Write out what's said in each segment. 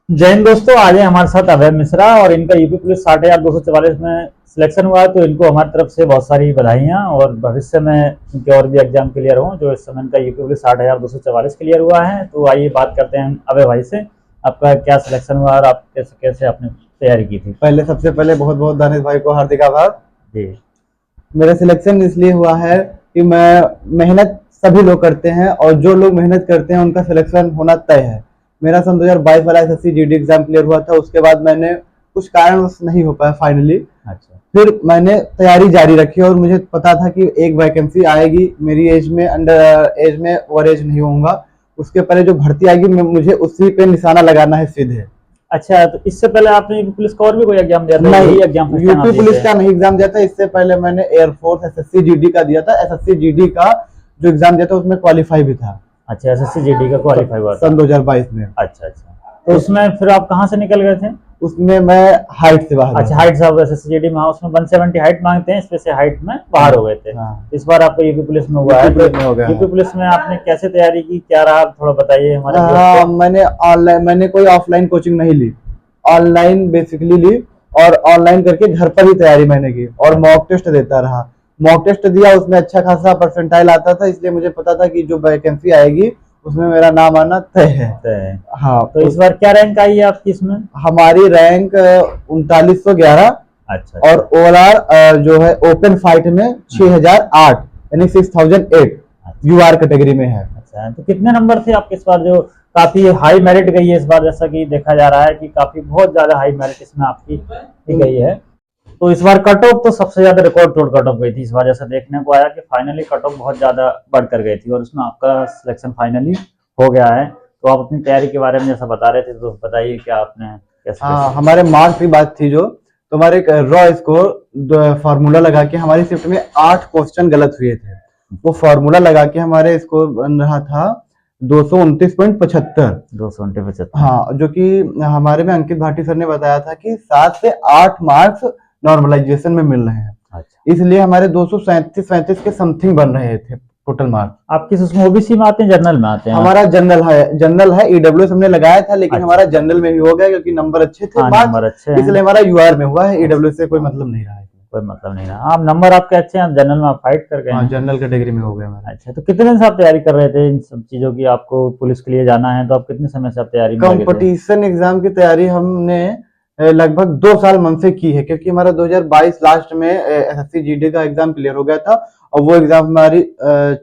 जय हिंद दोस्तों, आज है हमारे साथ अभय मिश्रा और इनका यूपी पुलिस 60,244 में सिलेक्शन हुआ है। तो इनको हमारी तरफ से बहुत सारी बधाइयाँ और भविष्य में इनके और भी एग्जाम क्लियर हों। जो इस समय इनका यूपी पुलिस 60,244 क्लियर हुआ है। तो आइए बात करते हैं अभय भाई से, आपका क्या सिलेक्शन हुआ और आप कैसे कैसे आपने तैयारी की थी। पहले सबसे पहले बहुत बहुत दानिश भाई को हार्दिक आभार। जी। मेरा सिलेक्शन इसलिए हुआ है कि मैं मेहनत सभी लोग करते हैं और जो लोग मेहनत करते हैं उनका सिलेक्शन होना तय है। मेरा सन 2022 वाला एसएससी जीडी एग्जाम क्लियर हुआ था। उसके बाद मैंने कुछ कारणवश नहीं हो पाया फाइनली। अच्छा। फिर मैंने तैयारी जारी रखी और मुझे पता था कि एक वैकेंसी आएगी मेरी एज में, अंडर एज में ओवर एज नहीं होऊंगा। उसके पहले जो भर्ती आएगी मुझे उसी पे निशाना लगाना है सीधे। अच्छा, तो इससे पहले आपने यूपी पुलिस का और भी कोई एग्जाम दिया था? नहीं, यही एग्जाम फर्स्ट टाइम आप यूपी दिए पुलिस थे? का नहीं एग्जाम दिया था। इससे पहले मैंने एयरफोर्स एसएससी जीडी का दिया था। एसएससी जीडी का जो एग्जाम दिया था उसमें क्वालिफाई भी था अच्छा, एसएससी जीडी का क्वालिफाई हुआ था सन 2022 में। अच्छा अच्छा। तो उसमें फिर आप कहाँ से निकल गए थे? उसमें मैं हाइट से बाहर अच्छा, हुआ हाइट साहब एसएससी जीडी में, हाँ, उसमें 170 हाइट मांगते हैं, इसमें से हाइट में बाहर हो गए थे। था। हाँ, इस बार आपको यूपी पुलिस में हुआ है, यूपी पुलिस में हो गया यूपी है। पुलिस में आपने कैसे तैयारी की, क्या रहा, थोड़ा बताइए हमारे व्यूअर्स हाँ, को। मैंने कोई ऑफलाइन कोचिंग नहीं ली, ऑनलाइन बेसिकली ली। और ऑनलाइन करके घर पर ही तैयारी मैंने की और मॉक टेस्ट देता रहा। मॉक टेस्ट दिया, उसमें अच्छा खासा परसेंटाइल आता था, इसलिए मुझे पता था कि जो वैकेंसी आएगी उसमें मेरा नाम आना तय है। हाँ, तो इस बार क्या रैंक आई है आपकी इसमें? हमारी रैंक 3911 अच्छा और अच्छा। ओवरऑल जो है ओपन फाइट में 6008 यानी 6008 यूआर कैटेगरी में है। अच्छा, तो कितने नंबर थे आपके इस बार? जो काफी हाई मेरिट गई है इस बार, जैसा कि देखा जा रहा है कि काफी बहुत ज्यादा हाई मेरिट इसमें आपकी गई है। तो इस बार कट ऑफ तो सबसे ज्यादा रिकॉर्ड तोड़ कट ऑफ गई थी इस बार, जैसा देखने को आया कि फाइनली कट ऑफ बहुत ज्यादा बढ़कर गई थी और उसमें आपका सिलेक्शन फाइनली हो गया है। तो आप अपनी तैयारी के बारे में जैसा बता रहे थे, तो बताइए क्या आपने कैसे हाँ, कैसे। हमारे मार्क्स की बात थी जो, तो हमारे रॉ स्कोर फार्मूला लगा के हमारी शिफ्ट में 8 क्वेश्चन गलत हुए थे। वो फार्मूला लगा के हमारे स्कोर बन रहा था 229.75। 275। हाँ, जो कि हमारे में अंकित भाटी सर ने बताया था कि 7 से 8 मार्क्स नॉर्मलाइजेशन में मिल रहे हैं। अच्छा, इसलिए हमारे 237 के समथिंग बन रहे थे टोटल मार्क्स। आप किस उसमें ओबीसी में आते हैं, जनरल में आते हैं? हमारा जनरल है। ईडब्ल्यूएस हमने लगाया था लेकिन अच्छा। हमारा जनरल में भी हो गया क्योंकि नंबर अच्छे थे हाँ, मार्क्स, नंबर अच्छे हैं। इसलिए हमारा यूआर में हुआ है। ईडब्ल्यूएस से कोई मतलब नहीं रहा है। कोई मतलब नहीं रहा। आप नंबर आपके अच्छे हैं, आप जनरल में आप फाइट कर गए हाँ, हैं। जनरल कैटेगरी में हो गया हमारा। अच्छा, तो कितने दिन से आप तैयारी कर रहे थे इन सब चीजों की? आपको पुलिस के लिए जाना है, तो आप कितने समय से आप तैयारी में लगे थे? कंपटीशन एग्जाम की तैयारी हमने लगभग 2 साल मन से की है क्योंकि हमारा 2022 लास्ट में एसएससी जीडी का एग्जाम क्लियर हो गया था और वो एग्जाम हमारी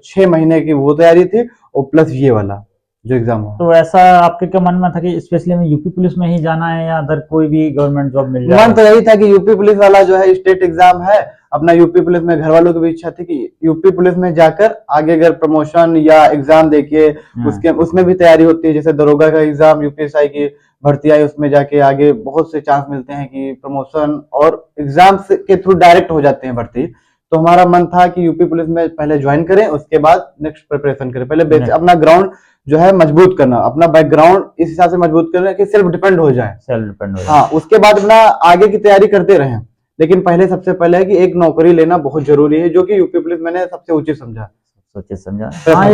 6 महीने की वो तैयारी थी और प्लस ये वाला जो एग्जाम हुआ। तो ऐसा आपके क्या मन में था कि स्पेशली में यूपी पुलिस में ही जाना है या अदर कोई भी गवर्नमेंट जॉब मिल मन जाए? तो यही था कि यूपी पुलिस वाला जो है स्टेट एग्जाम है अपना। यूपी पुलिस में घर वालों की भी इच्छा थी कि यूपी पुलिस में जाकर आगे अगर प्रमोशन या एग्जाम देखिए, उसके उसमें भी तैयारी होती है। जैसे दरोगा का एग्जाम, यूपीएसआई की भर्ती आई, उसमें जाके आगे बहुत से चांस मिलते हैं कि प्रमोशन और एग्जाम के थ्रू डायरेक्ट हो जाते हैं भर्ती। तो हमारा मन था कि यूपी पुलिस में पहले ज्वाइन करें, उसके बाद नेक्स्ट प्रिपरेशन करें। पहले अपना ग्राउंड जो है मजबूत करना, अपना बैकग्राउंड इस हिसाब से मजबूत करना कि सेल्फ डिपेंड हो जाए। सेल्फ डिपेंड हो जाए। हाँ, उसके बाद अपना आगे की तैयारी करते रहे। लेकिन पहले सबसे पहले है कि एक नौकरी लेना बहुत जरूरी है, जो कि यूपी पुलिस मैंने सबसे उचित समझा। सोचे समझा। हाँ,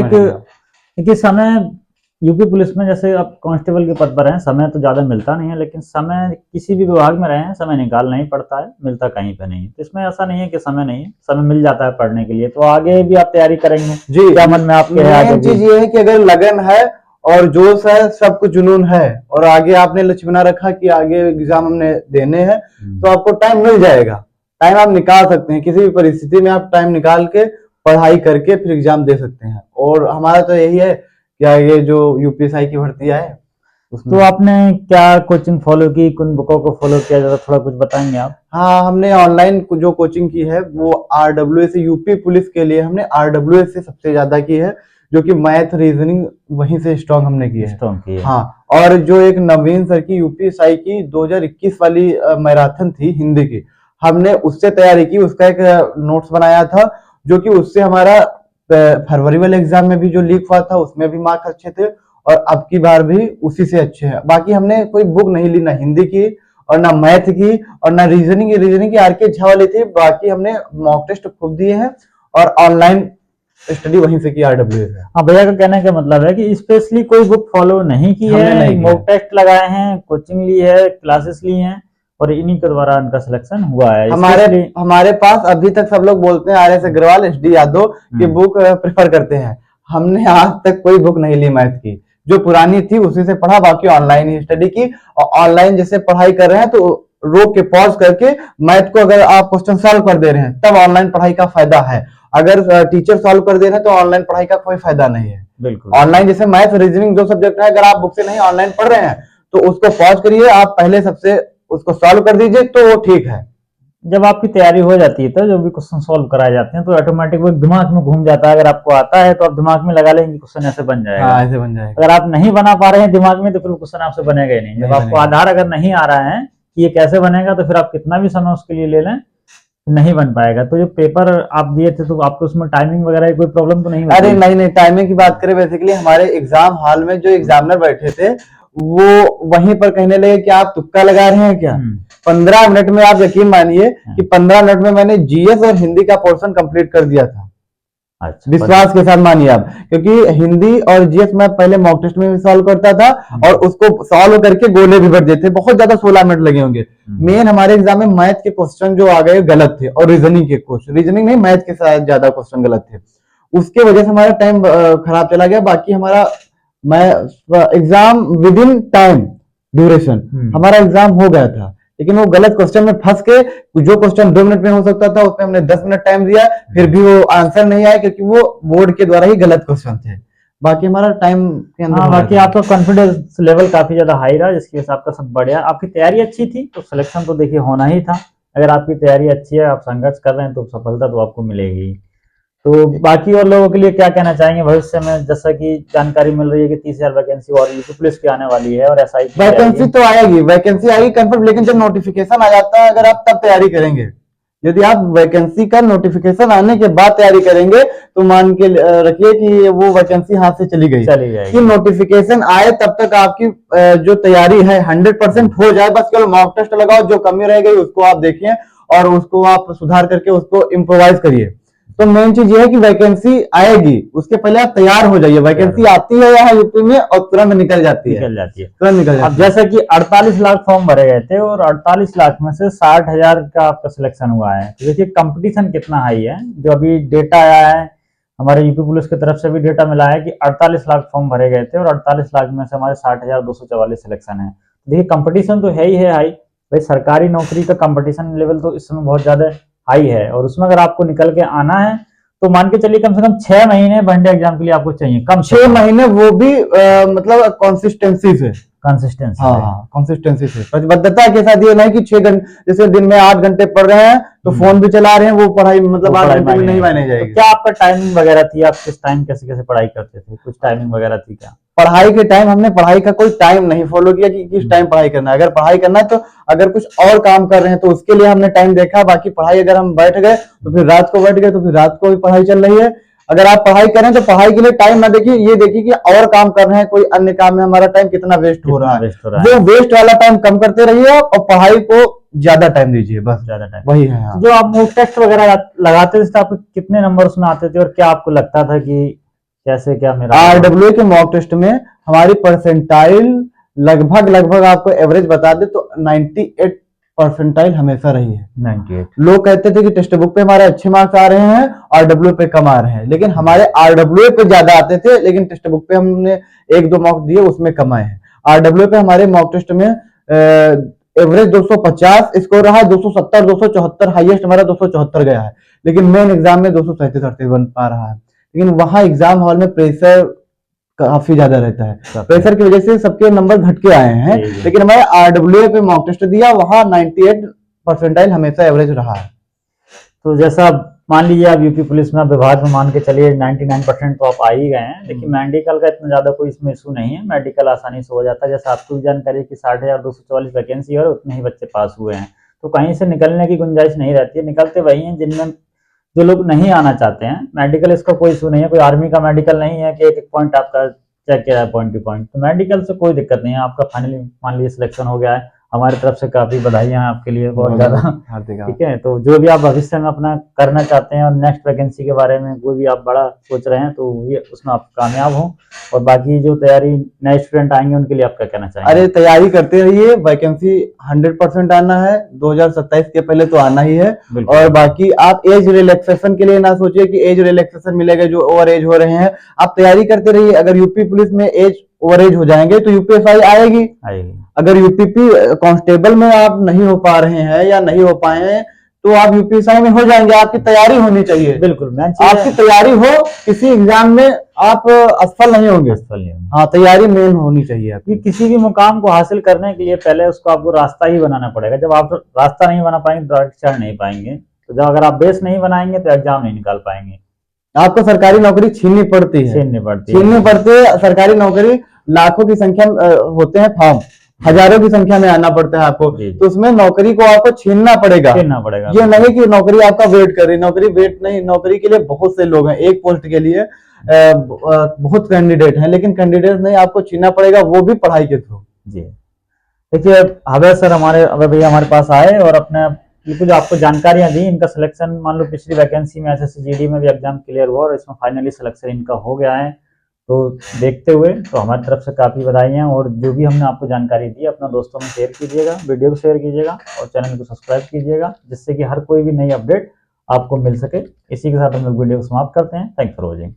एक समय यूपी पुलिस में जैसे आप कांस्टेबल के पद पर हैं, समय तो ज्यादा मिलता नहीं है, लेकिन समय किसी भी विभाग में रहे हैं समय निकालना ही पड़ता है, मिलता कहीं पे नहीं है। तो इसमें ऐसा नहीं है कि समय नहीं है, समय मिल जाता है पढ़ने के लिए। तो आगे भी आप तैयारी करेंगे जी, क्या मन में आपके है आगे मेन चीज भी? ये है कि अगर लगन है और जोश है, सब कुछ जुनून है और आगे आपने लक्ष्य बना रखा कि आगे एग्जाम हमने देने हैं, तो आपको टाइम मिल जाएगा। टाइम आप निकाल सकते हैं, किसी भी परिस्थिति में आप टाइम निकाल के पढ़ाई करके फिर एग्जाम दे सकते हैं। और हमारा तो यही है कि आगे जो यूपीएसआई की भर्ती आए तो उसमें। आपने क्या कोचिंग फॉलो की, किन बुकों को फॉलो किया, जरा थोड़ा कुछ बताएंगे आप? हाँ, हमने ऑनलाइन जो कोचिंग की है वो आरडब्ल्यूएस यूपी पुलिस के लिए हमने आरडब्ल्यूएस से सबसे ज्यादा की है, जो कि मैथ रीजनिंग वहीं से स्ट्रॉन्ग हमने की है। स्ट्रॉन्ग की है। हाँ, और जो एक नवीन सर की यूपीएसआई की 2021 वाली मैराथन थी हिंदी की, हमने उससे तैयारी की। उसका एक नोट्स बनाया था, जो कि उससे हमारा फरवरी वाले एग्जाम में भी जो लीक हुआ था उसमें भी मार्क्स अच्छे थे और अब की बार भी उसी से अच्छे हैं। बाकी हमने कोई बुक नहीं ली, ना हिंदी की और ना मैथ की और ना रीजनिंग की। रीजनिंग की आरके झा वाली थी। बाकी हमने मॉक टेस्ट खूब दिए हैं और ऑनलाइन स्टडी वहीं से की RWA से। हाँ, भैया का कहने का मतलब है कि स्पेशली कोई बुक फॉलो नहीं की हमने है, नहीं किया। मॉक टेस्ट लगाए हैं, कोचिंग ली है, क्लासेस ली हैं और इन्हीं के द्वारा उनका सिलेक्शन हुआ है। हमारे पास अभी तक सब लोग बोलते हैं RS अग्रवाल, SD यादव की बुक प्रेफर करते हैं। हमने आज तक कोई बुक नहीं ली मैथ की, जो पुरानी थी उसी से पढ़ा, बाकी ऑनलाइन ही स्टडी की। और ऑनलाइन जैसे पढ़ाई कर रहे हैं तो रोक के पॉज करके मैथ को अगर आप क्वेश्चन सॉल्व कर दे रहे हैं तब ऑनलाइन पढ़ाई का फायदा है। अगर टीचर सॉल्व कर दे रहे हैं तो ऑनलाइन पढ़ाई का कोई फायदा नहीं है। बिल्कुल। ऑनलाइन जैसे मैथ रीजनिंग जो सब्जेक्ट है, अगर आप बुक से नहीं ऑनलाइन पढ़ रहे हैं तो उसको पॉज करिए, आप पहले सबसे उसको सॉल्व कर दीजिए तो वो ठीक है। जब आपकी तैयारी हो जाती है तो जो भी क्वेश्चन सॉल्व कराए जाते हैं तो ऑटोमेटिक वो दिमाग में घूम जाता है। अगर आपको आता है तो आप दिमाग में लगा लेंगे क्वेश्चन ऐसे बन जाएगा। हाँ, ऐसे बन जाएगा। अगर आप नहीं बना पा रहे हैं दिमाग में तो फिर क्वेश्चन आपसे बनेगा ही नहीं। जब आपको आधार अगर नहीं आ रहा है कि ये कैसे बनेगा तो फिर आप कितना भी समय उसके लिए ले लें नहीं बन पाएगा। तो जो पेपर आप दिए थे तो आपको उसमें टाइमिंग वगैरह की कोई प्रॉब्लम तो नहीं हुई? अरे नहीं, टाइमिंग की बात करें, बेसिकली हमारे एग्जाम हॉल में जो एग्जामिनर बैठे थे वो वहीं पर कहने लगे कि आप तुक्का लगा रहे हैं क्या। 15 मिनट में, आप यकीन मानिए कि 15 मिनट में मैंने GS और हिंदी का पोर्शन कंप्लीट कर दिया था। अच्छा, विश्वास के साथ मानिए आप, क्योंकि हिंदी और GS मैं पहले मॉक टेस्ट में भी सॉल्व करता था और उसको सॉल्व करके गोले भी भर देते। बहुत ज्यादा 16 मिनट लगे होंगे। मेन हमारे एग्जाम में मैथ के क्वेश्चन जो आ गए गलत थे और रीजनिंग के क्वेश्चन, रीजनिंग नहीं मैथ के साथ ज्यादा क्वेश्चन गलत थे, उसके वजह से हमारा टाइम खराब चला गया। बाकी हमारा exam with in time duration हमारा एग्जाम हो गया था, लेकिन वो गलत क्वेश्चन में फंस के जो क्वेश्चन 2 मिनट में हो सकता था उसमें हमने 10 मिनट टाइम दिया, फिर भी वो आंसर नहीं आया क्योंकि वो बोर्ड के द्वारा ही गलत क्वेश्चन थे। बाकी हमारा टाइम के अंदर बाकी आपका कॉन्फिडेंस लेवल काफी ज्यादा हाई रहा जिसकी वजह से आपका सब बढ़िया। आपकी तैयारी अच्छी थी तो सिलेक्शन तो देखिए होना ही था। अगर आपकी तैयारी अच्छी है, आप संघर्ष कर रहे हैं तो सफलता तो आपको मिलेगी। तो बाकी और लोगों के लिए क्या कहना चाहेंगे भविष्य में, जैसा कि जानकारी मिल रही है कि 30,000 वैकेंसी और यूपी पुलिस की आने वाली है और SI की वैकेंसी तो आएगी, वैकेंसी आएगी कंफर्म, लेकिन जब नोटिफिकेशन आ जाता है अगर आप तब तैयारी करेंगे, यदि आप वैकेंसी का नोटिफिकेशन आने के बाद तैयारी करेंगे तो मान के रखिए कि वो वैकेंसी हाथ से चली जाएगी। कि नोटिफिकेशन आए तब तक आपकी जो तैयारी है 100% हो जाए। बस केवल मॉक टेस्ट लगाओ, जो कमी रह गई उसको आप देखिए और उसको आप सुधार करके उसको इम्प्रोवाइज करिए। तो मेन चीज ये है कि वैकेंसी आएगी, उसके पहले आप तैयार हो जाइए। वैकेंसी आती है यहाँ यूपी में और तुरंत निकल जाती है, तुरंत निकल जाती है। अब जैसे कि 48 लाख फॉर्म भरे गए थे और 48 लाख में से 60,000 का आपका सिलेक्शन हुआ है। तो देखिए कंपटीशन कितना हाई है। जो अभी डेटा आया है हमारे यूपी पुलिस की तरफ से भी डेटा मिला है कि 48 लाख फॉर्म भरे गए थे और 48 लाख में से हमारे 60,244 सिलेक्शन है। देखिए कंपटीशन तो है ही है हाई। भाई सरकारी नौकरी का कंपटीशन लेवल तो इस समय बहुत ज्यादा हाई है और उसमें अगर आपको निकल के आना है तो मान के चलिए कम से कम 6 महीने वनडे एग्जाम के लिए आपको चाहिए। कम 6 महीने, वो भी मतलब कंसिस्टेंसी से। हाँ, कंसिस्टेंसी से, प्रतिबद्धता के साथ। ये नहीं कि 6 घंटे, जैसे दिन में 8 घंटे पढ़ रहे हैं तो फोन भी चला रहे हैं, वो पढ़ाई मतलब 8 घंटे में नहीं माने जाएगी। तो क्या आपका टाइमिंग वगैरह थी? आप किस टाइम कैसे पढ़ाई करते थे? कुछ टाइमिंग वगैरह थी क्या? पढ़ाई के टाइम हमने पढ़ाई का कोई टाइम नहीं फॉलो किया कि किस टाइम पढ़ाई करना है। अगर पढ़ाई करना है तो अगर कुछ और काम कर रहे हैं तो उसके लिए हमने टाइम देखा। बाकी पढ़ाई अगर हम बैठ गए तो फिर रात को बैठ गए तो फिर रात को भी पढ़ाई चल रही है। अगर आप पढ़ाई करें तो पढ़ाई के लिए टाइम ना देखिए, ये देखिए कि और काम कर रहे हैं, कोई अन्य काम में हमारा टाइम कितना वेस्ट हो रहा है। जो वेस्ट वाला टाइम कम करते रहिए और पढ़ाई को ज्यादा टाइम दीजिए, बस ज्यादा टाइम वही है। हाँ। जो आप मॉक टेस्ट वगैरह लगाते थे तो आपको कितने नंबर उसमें आते थे और क्या आपको लगता था कि कैसे क्या मेरा? RWA के मॉक टेस्ट में हमारी परसेंटाइल लगभग आपको एवरेज बता दे तो 98 परसेंटाइल हमेशा रही है। 98। लोग कहते थे कि टेक्स्ट बुक पे हमारे अच्छे मार्क्स आ रहे हैं, RWA पे कम आ रहे हैं, लेकिन हमारे RWA पे ज्यादा आते थे, लेकिन टेक्स्ट बुक पे हमने 1-2 मॉक दिए उसमें कम आए हैं। RWA पे हमारे मॉक टेस्ट में एवरेज 250 स्कोर रहा है, 270 274 हाईएस्ट हमारा 274 गया है, लेकिन मेन एग्जाम में 237-38 बन पा रहा है। लेकिन वहां एग्जाम हॉल में प्रेशर काफी ज्यादा रहता है, प्रेशर की वजह से सबके नंबर घट के आए हैं। लेकिन हमारे RWA पे मॉक टेस्ट दिया, वहां 98 परसेंटाइल हमेशा एवरेज रहा है। तो जैसा मान लीजिए आप यूपी पुलिस में विभाग में मान के चलिए 99% तो आप आ ही गए हैं, लेकिन मेडिकल का इतना ज्यादा कोई इसमें इशू नहीं है। मेडिकल आसानी से हो जाता है। जैसा आपको भी जानकारी कि 60,244 वैकेंसी है और उतने ही बच्चे पास हुए हैं, तो कहीं से निकलने की गुंजाइश नहीं रहती है। निकलते वही हैं जिनमें जो लोग नहीं आना चाहते हैं। मेडिकल इसका कोई इशू नहीं है। कोई आर्मी का मेडिकल नहीं है कि एक पॉइंट आपका चेक किया है पॉइंट टू पॉइंट। तो मेडिकल से कोई दिक्कत नहीं है। आपका फाइनली मान लीजिए सिलेक्शन हो गया है, हमारी तरफ से काफी बधाइयां आपके लिए, बहुत ज्यादा। हार्दिक ठीक है, तो जो भी आप भविष्य में अपना करना चाहते हैं और नेक्स्ट वैकेंसी के बारे में कोई भी आप बड़ा सोच रहे हैं, तो ये उसमें आप कामयाब हो। और बाकी जो तैयारी नए स्टूडेंट आएंगे उनके लिए आप क्या कहना चाहेंगे? अरे तैयारी करते रहिए, वैकेंसी 100% आना है, 2027 के पहले तो आना ही है। बिल्कुल। और बाकी आप एज रिलैक्सेशन के लिए ना सोचिए कि एज रिलैक्सेशन मिलेगा जो ओवर एज हो रहे हैं। आप तैयारी करते रहिए, अगर यूपी पुलिस में एज ओवर एज हो जाएंगे तो यूपीएसआई आएगी। अगर यूपीपी कांस्टेबल में आप नहीं हो पा रहे हैं या नहीं हो पाए हैं तो आप यूपीएसआई में हो जाएंगे। आपकी तैयारी होनी चाहिए, बिल्कुल। आपकी तैयारी हो, किसी एग्जाम में आप असफल नहीं होंगे। हाँ, तैयारी मेन होनी चाहिए आपकी। किसी भी मुकाम को हासिल करने के लिए पहले उसको आपको रास्ता ही बनाना पड़ेगा। जब आप रास्ता नहीं बना पाएंगे तो चढ़ नहीं पाएंगे। तो जब अगर आप बेस नहीं बनाएंगे तो एग्जाम नहीं निकाल पाएंगे। आपको सरकारी नौकरी छीननी पड़ती है, छीननी पड़ती है। सरकारी नौकरी लाखों की संख्या होते हैं फॉर्म, हजारों की संख्या में आना पड़ता है आपको, तो उसमें नौकरी को आपको छीनना पड़ेगा। ये नहीं कि नौकरी आपका वेट कर रही, नौकरी वेट नहीं, नौकरी के लिए बहुत से लोग हैं। एक पोस्ट के लिए बहुत कैंडिडेट हैं, लेकिन कैंडिडेट नहीं, आपको छीनना पड़ेगा, वो भी पढ़ाई के थ्रू। जी देखिए, अभय सर अभय भैया हमारे पास आए और अपने बिल्कुल आपको जानकारियां दी। इनका सिलेक्शन मान लो पिछली वैकेंसी में एसएससी जीडी में भी एग्जाम क्लियर हुआ और इसमें फाइनली सिलेक्शन इनका हो गया है। तो देखते हुए तो हमारी तरफ से काफ़ी बधाइयाँ। और जो भी हमने आपको जानकारी दी अपना दोस्तों में शेयर कीजिएगा, वीडियो को शेयर कीजिएगा और चैनल को सब्सक्राइब कीजिएगा, जिससे कि हर कोई भी नई अपडेट आपको मिल सके। इसी के साथ हम लोग वीडियो को समाप्त करते हैं। Thanks for watching.